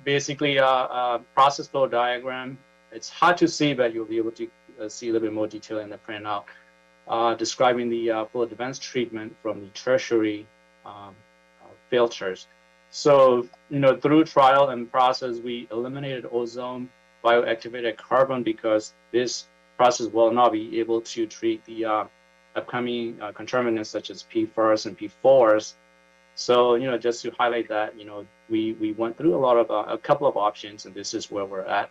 [SPEAKER 11] basically a process flow diagram. It's hard to see, but you'll be able to see a little bit more detail in the printout, describing the full advanced treatment from the tertiary filters. So, through trial and process, we eliminated ozone, bioactivated carbon, because this process will not be able to treat the upcoming contaminants such as PFAS and PFORs. So, just to highlight that, we went through a couple of options, and this is where we're at.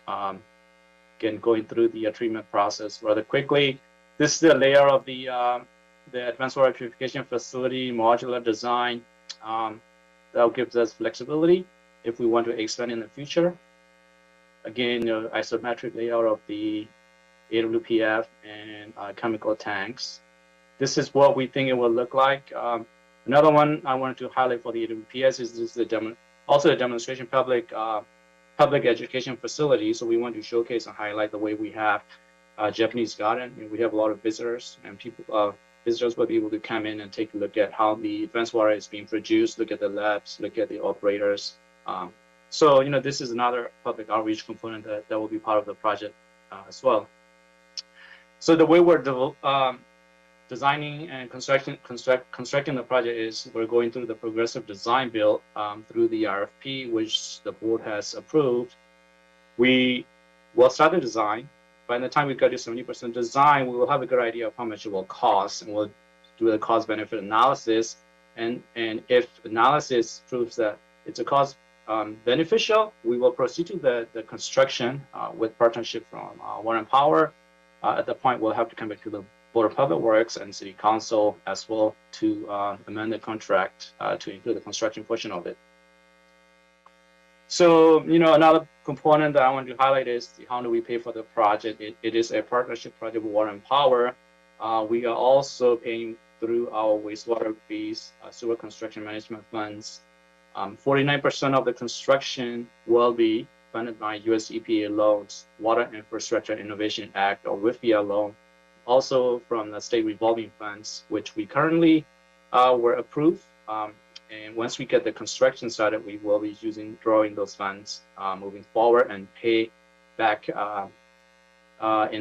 [SPEAKER 11] Again, going through the treatment process rather quickly. This is the layer of the advanced water purification facility modular design. That gives us flexibility if we want to expand in the future. Again, isometric layout of the AWPF and chemical tanks. This is what we think it will look like. Another one I wanted to highlight for the AWPS is this also a demonstration public education facility. So we want to showcase and highlight the way we have Japanese garden. We have a lot of visitors, and visitors will be able to come in and take a look at how the advanced water is being produced, look at the labs, look at the operators. So, this is another public outreach component that will be part of the project as well. So the way we're designing and constructing the project is we're going through the progressive design build through the RFP, which the board has approved. We will start the design. By the time we get to 70% design, we will have a good idea of how much it will cost, and we'll do the cost benefit analysis. And if analysis proves that it's a cost beneficial, we will proceed to the construction with partnership from Water and Power. At that point, we'll have to come back to the Board of Public Works and City Council as well to amend the contract to include the construction portion of it. So, another component that I want to highlight is how do we pay for the project? It is a partnership project with Water and Power. We are also paying through our wastewater fees, sewer construction management funds. 49% of the construction will be funded by US EPA loans, Water Infrastructure Innovation Act, or WIFIA loan, also from the state revolving funds, which we currently were approved. And once we get the construction started, we will be drawing those funds moving forward and pay back in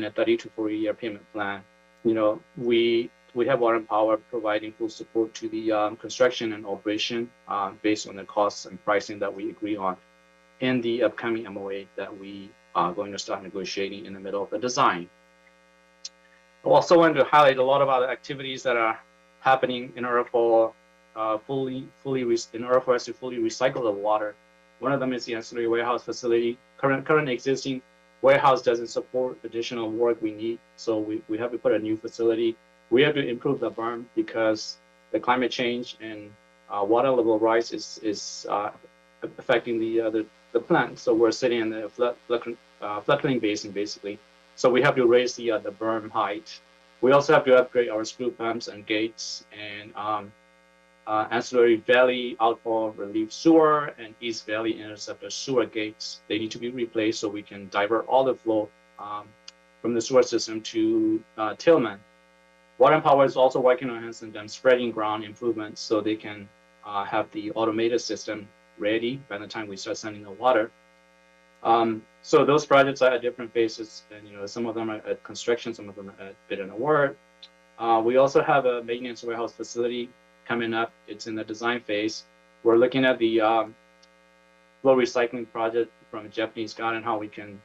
[SPEAKER 11] a 30 to 40 year payment plan. We have Water and Power providing full support to the construction and operation based on the costs and pricing that we agree on in the upcoming MOA that we are going to start negotiating in the middle of the design. I also wanted to highlight a lot of other activities that are happening in order for us to fully recycle the water. One of them is the Ancillary warehouse facility. Current existing warehouse doesn't support additional work we need, so we have to put a new facility. We have to improve the berm because the climate change and water level rise is affecting the plant. So we're sitting in the floodplain basin basically. So we have to raise the berm height. We also have to upgrade our screw pumps and gates, and Ancillary Valley outfall relief sewer and East Valley interceptor sewer gates. They need to be replaced so we can divert all the flow from the sewer system to Tillman. Water and Power is also working on enhancing them spreading ground improvements so they can have the automated system ready by the time we start sending the water. So those projects are at different phases, and some of them are at construction, some of them are at bid and award. We also have a maintenance warehouse facility coming up. It's in the design phase. We're looking at the flow recycling project from Japanese garden, how we can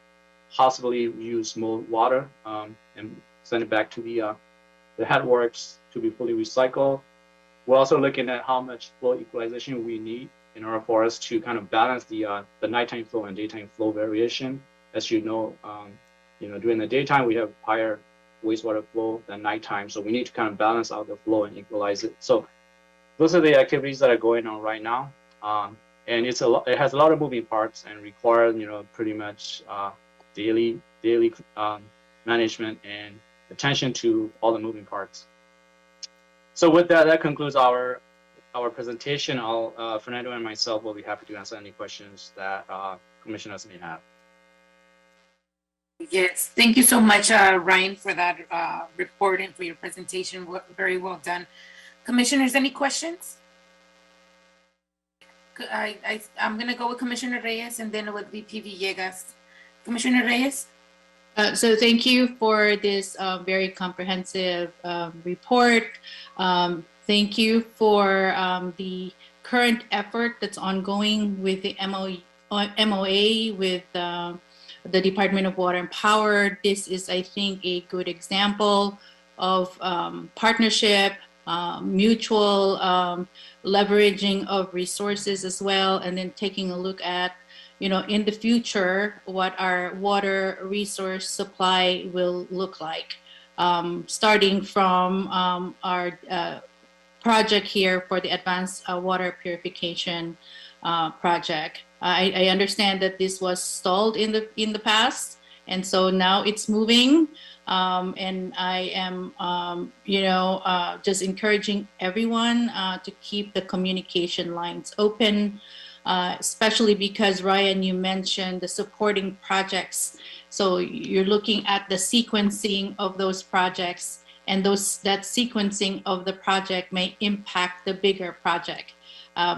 [SPEAKER 11] possibly use more water and send it back to the the headworks to be fully recycled. We're also looking at how much flow equalization we need in order for us to kind of balance the nighttime flow and daytime flow variation. As you know, during the daytime we have higher wastewater flow than nighttime, so we need to kind of balance out the flow and equalize it. So those are the activities that are going on right now, and it has a lot of moving parts and require pretty much daily management and attention to all the moving parts. So with that, that concludes our presentation. Fernando and myself will be happy to answer any questions that commissioners may have.
[SPEAKER 1] Yes, thank you so much, Ryan, for that report and for your presentation. Very well done. Commissioners, any questions? I'm going to go with Commissioner Reyes and then with VP Villegas. Commissioner Reyes?
[SPEAKER 8] So thank you for this very comprehensive report. Thank you for the current effort that's ongoing with the MOA with the Department of Water and Power. This is, I think, a good example of partnership, mutual leveraging of resources as well, and then taking a look at, in the future, what our water resource supply will look like, starting from our project here for the advanced water purification project. I understand that this was stalled in the past, and so now it's moving. And I am, just encouraging everyone to keep the communication lines open, especially because, Ryan, you mentioned the supporting projects. So you're looking at the sequencing of those projects, and that sequencing of the project may impact the bigger project.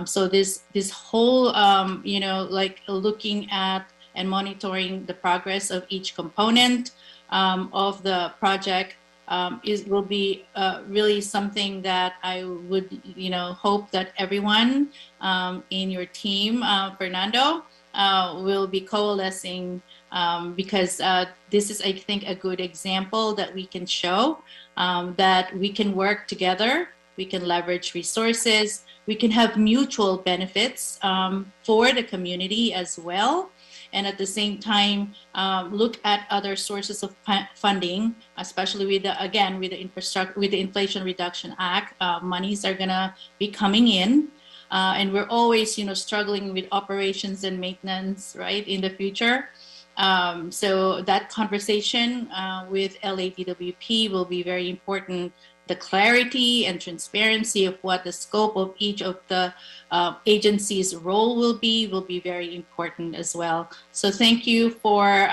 [SPEAKER 8] So this whole, like looking at and monitoring the progress of each component of the project will be really something that I would, hope that everyone in your team, Fernando, will be coalescing because this is, I think, a good example that we can show that we can work together, we can leverage resources, we can have mutual benefits for the community as well. And at the same time, look at other sources of funding, especially with the Inflation Reduction Act. Monies are gonna be coming in, and we're always, struggling with operations and maintenance, right, in the future. So that conversation with LADWP will be very important. The clarity and transparency of what the scope of each of the agencies' role will be very important as well. So thank you for,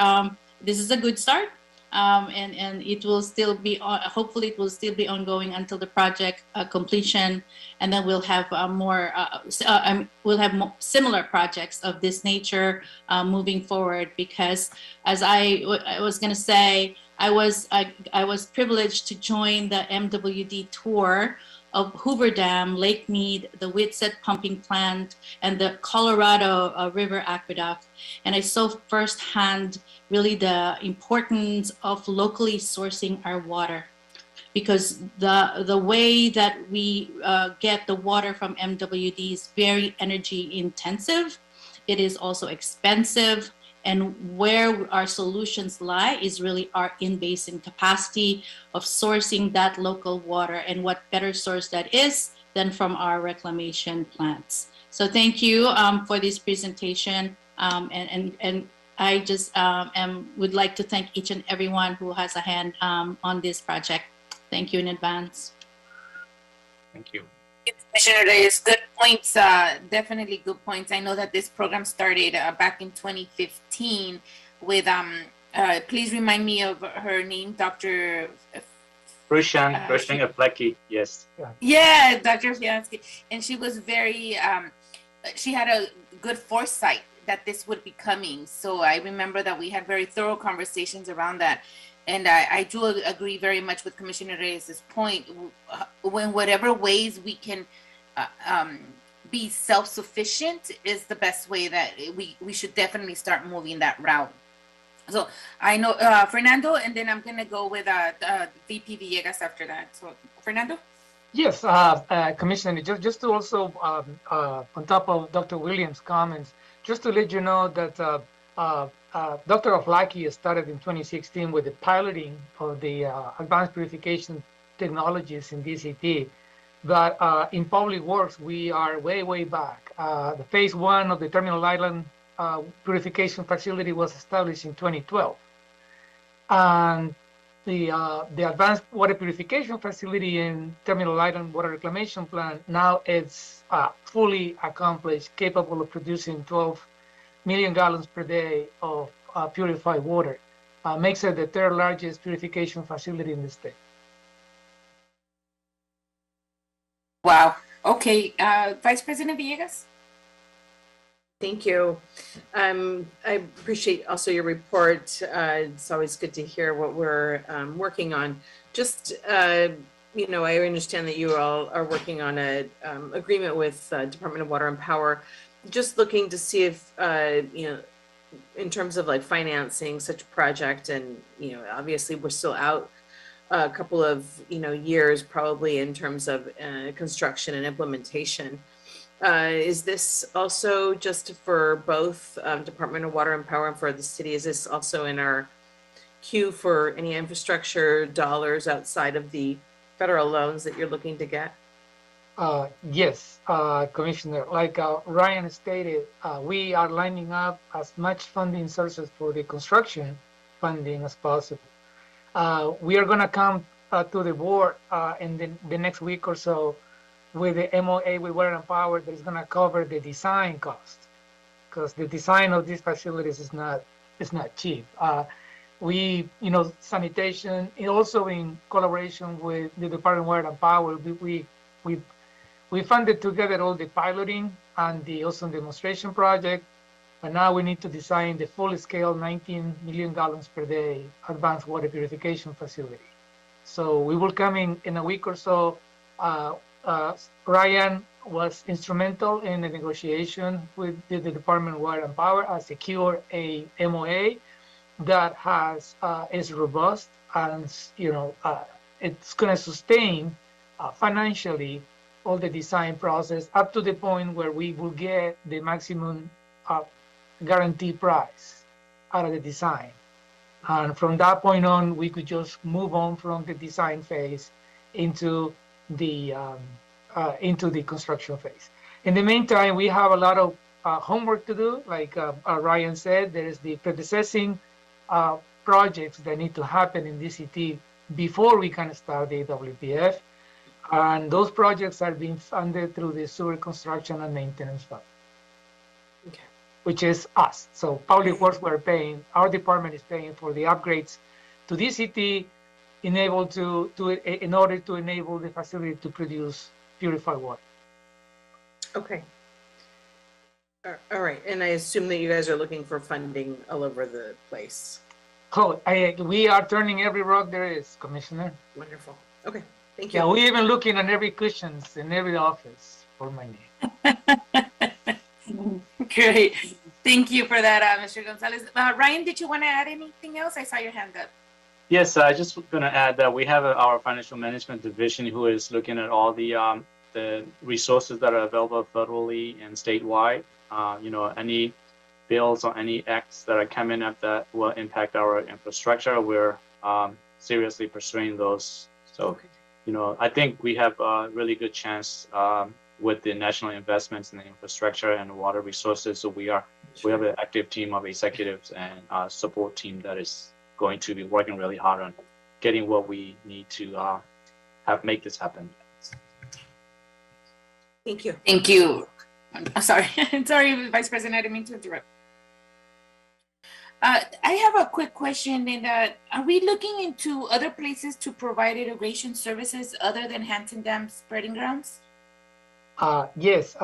[SPEAKER 8] this is a good start. And it will still be, hopefully it will still be ongoing until the project completion. And then we'll have we'll have similar projects of this nature moving forward, because as I was gonna say, I was privileged to join the MWD tour of Hoover Dam, Lake Mead, the Whitsett pumping plant, and the Colorado River Aqueduct. And I saw firsthand really the importance of locally sourcing our water, because the way that we get the water from MWD is very energy intensive. It is also expensive. And where our solutions lie is really our in-basin capacity of sourcing that local water, and what better source that is than from our reclamation plants. So thank you for this presentation. And I just would like to thank each and everyone who has a hand on this project. Thank you in advance.
[SPEAKER 11] Thank you.
[SPEAKER 1] Commissioner Reyes, good points, definitely good points. I know that this program started back in 2015 with, please remind me of her name, Dr.
[SPEAKER 11] Rushan Afleki, yes.
[SPEAKER 1] Yeah, Dr. Fiansky. And she was very, she had a good foresight that this would be coming. So I remember that we had very thorough conversations around that. And I do agree very much with Commissioner Reyes' point. When whatever ways we can be self-sufficient is the best way that we should definitely start moving that route. So I know Fernando, and then I'm going to go with VP Villegas after that. So Fernando?
[SPEAKER 10] Yes, Commissioner, just to also, on top of Dr. Williams' comments, just to let you know that Dr. Oflaki started in 2016 with the piloting of the advanced purification technologies in DCT. But in public works, we are way back. The phase one of the Terminal Island purification facility was established in 2012. And the advanced water purification facility in Terminal Island Water Reclamation Plant now it's fully accomplished, capable of producing 12 million gallons per day of purified water. Makes it the third largest purification facility in the state.
[SPEAKER 1] Wow. Okay. Vice President Villegas?
[SPEAKER 6] Thank you. I appreciate also your report. It's always good to hear what we're working on. Just, you know, I understand that you all are working on an agreement with Department of Water and Power. Just looking to see if, you know, in terms of like financing such a project, and, you know, obviously we're still out a couple of, you know, years probably in terms of construction and implementation. Is this also just for both Department of Water and Power and for the city? Is this also in our queue for any infrastructure dollars outside of the federal loans that you're looking to get?
[SPEAKER 10] Yes, Commissioner. Like Ryan stated, we are lining up as much funding sources for the construction funding as possible. We are going to come to the board in the next week or so with the MOA with Water and Power that is going to cover the design cost, because the design of these facilities is not cheap. We, you know, sanitation, and also in collaboration with the Department of Water and Power, we funded together all the piloting and the ozone demonstration project, but now we need to design the full-scale 19 million gallons per day advanced water purification facility. So we will come in a week or so. Ryan was instrumental in the negotiation with the Department of Water and Power and secure a MOA that is robust and, you know, it's going to sustain financially all the design process up to the point where we will get the maximum guaranteed price out of the design. And from that point on, we could just move on from the design phase into the construction phase. In the meantime, we have a lot of homework to do. Like Ryan said, there is the predecessing projects that need to happen in DCT before we can start the WPF. And those projects are being funded through the Sewer Construction and Maintenance Fund, okay, which is us. So Public Works, we're paying, our department is paying for the upgrades to DCT in order to enable the facility to produce purified water.
[SPEAKER 6] Okay. All right. And I assume that you guys are looking for funding all over the place.
[SPEAKER 10] Oh, we are turning every rock there is, Commissioner.
[SPEAKER 6] Wonderful. Okay. Thank you.
[SPEAKER 10] Yeah, we're even looking on every cushions in every office for my name.
[SPEAKER 1] Great. Thank you for that, Mr. Gonzalez. Ryan, did you want to add anything else? I saw your hand up.
[SPEAKER 11] Yes, I just going to add that we have our financial management division who is looking at all the resources that are available federally and statewide. You know, any bills or any acts that are coming up that will impact our infrastructure, we're seriously pursuing those. So, okay, you know, I think we have a really good chance with the national investments in the infrastructure and water resources. So we have an active team of executives and support team that is going to be working really hard on getting what we need to make this happen.
[SPEAKER 6] Thank you.
[SPEAKER 1] Thank you. Sorry, sorry, Vice President, I didn't mean to interrupt. I have a quick question. In that, are we looking into other places to provide irrigation services other than Hanson Dam spreading grounds?
[SPEAKER 10] Yes.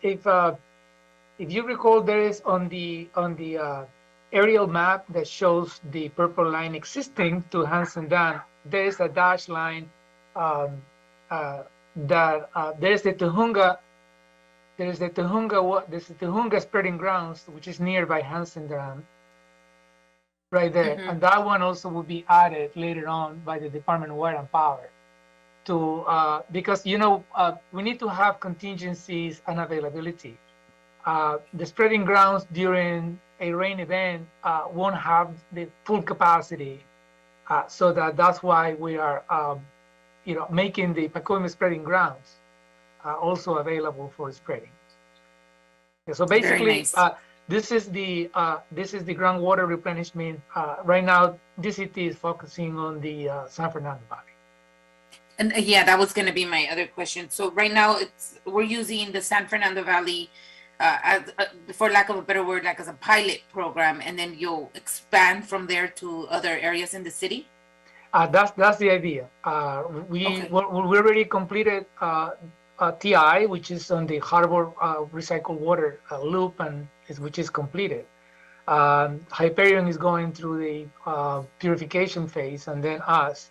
[SPEAKER 10] If you recall, there is on the aerial map that shows the purple line existing to Hanson Dam. There is a dashed line that there's the Tuhunga. There's the Tuhunga spreading grounds, which is nearby Hanson Dam. right there.
[SPEAKER 1] Mhm.
[SPEAKER 10] And that one also will be added later on by the Department of Water and Power to, because, we need to have contingencies and availability. The spreading grounds during a rain event won't have the full capacity. So that's why we are, making the Pacoima spreading grounds also available for spreading. Okay, so basically,
[SPEAKER 1] nice.
[SPEAKER 10] this is the groundwater replenishment. Right now, DCT is focusing on the San Fernando Valley.
[SPEAKER 1] And yeah, that was going to be my other question. So right now, we're using the San Fernando Valley as, for lack of a better word, like as a pilot program, and then you'll expand from there to other areas in the city.
[SPEAKER 10] That's the idea. We already completed TI, which is on the harbor recycled water loop, and which is completed. Hyperion is going through the purification phase, and then us.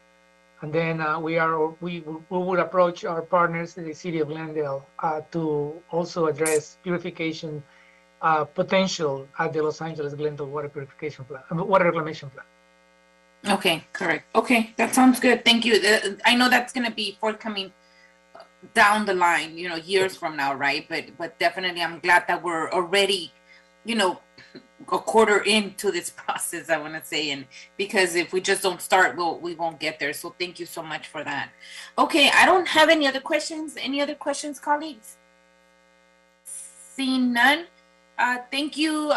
[SPEAKER 10] And then we would approach our partners in the city of Glendale to also address purification potential at the Los Angeles Glendale water purification plant, water reclamation plant.
[SPEAKER 1] Okay, correct. Okay, that sounds good. Thank you. I know that's going to be forthcoming down the line, years from now, right? But definitely, I'm glad that we're already, a quarter into this process, I want to say, and because if we just don't start, we won't get there. So thank you so much for that. Okay, I don't have any other questions. Any other questions, colleagues? Seeing none. Thank you,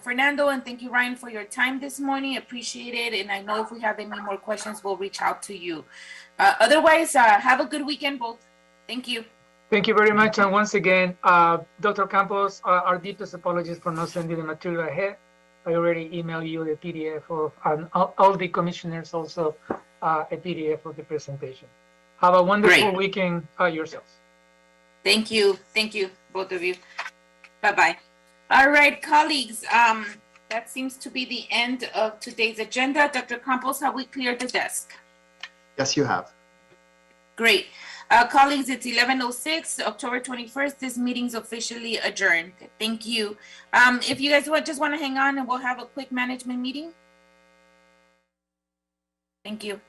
[SPEAKER 1] Fernando, and thank you, Ryan, for your time this morning. Appreciate it. And I know if we have any more questions, we'll reach out to you. Otherwise, have a good weekend, both. Thank you.
[SPEAKER 10] Thank you very much. And once again, Dr. Campos, our deepest apologies for not sending the material ahead. I already emailed you the PDF of, and all the commissioners also a PDF of the presentation. Have a wonderful weekend yourselves.
[SPEAKER 1] Thank you. Thank you, both of you. Bye-bye. All right, colleagues, that seems to be the end of today's agenda. Dr. Campos, have we cleared the desk?
[SPEAKER 2] Yes, you have.
[SPEAKER 1] Great. Colleagues, it's 11:06, October 21st. This meeting's officially adjourned. Thank you. If you guys just want to hang on and we'll have a quick management meeting. Thank you.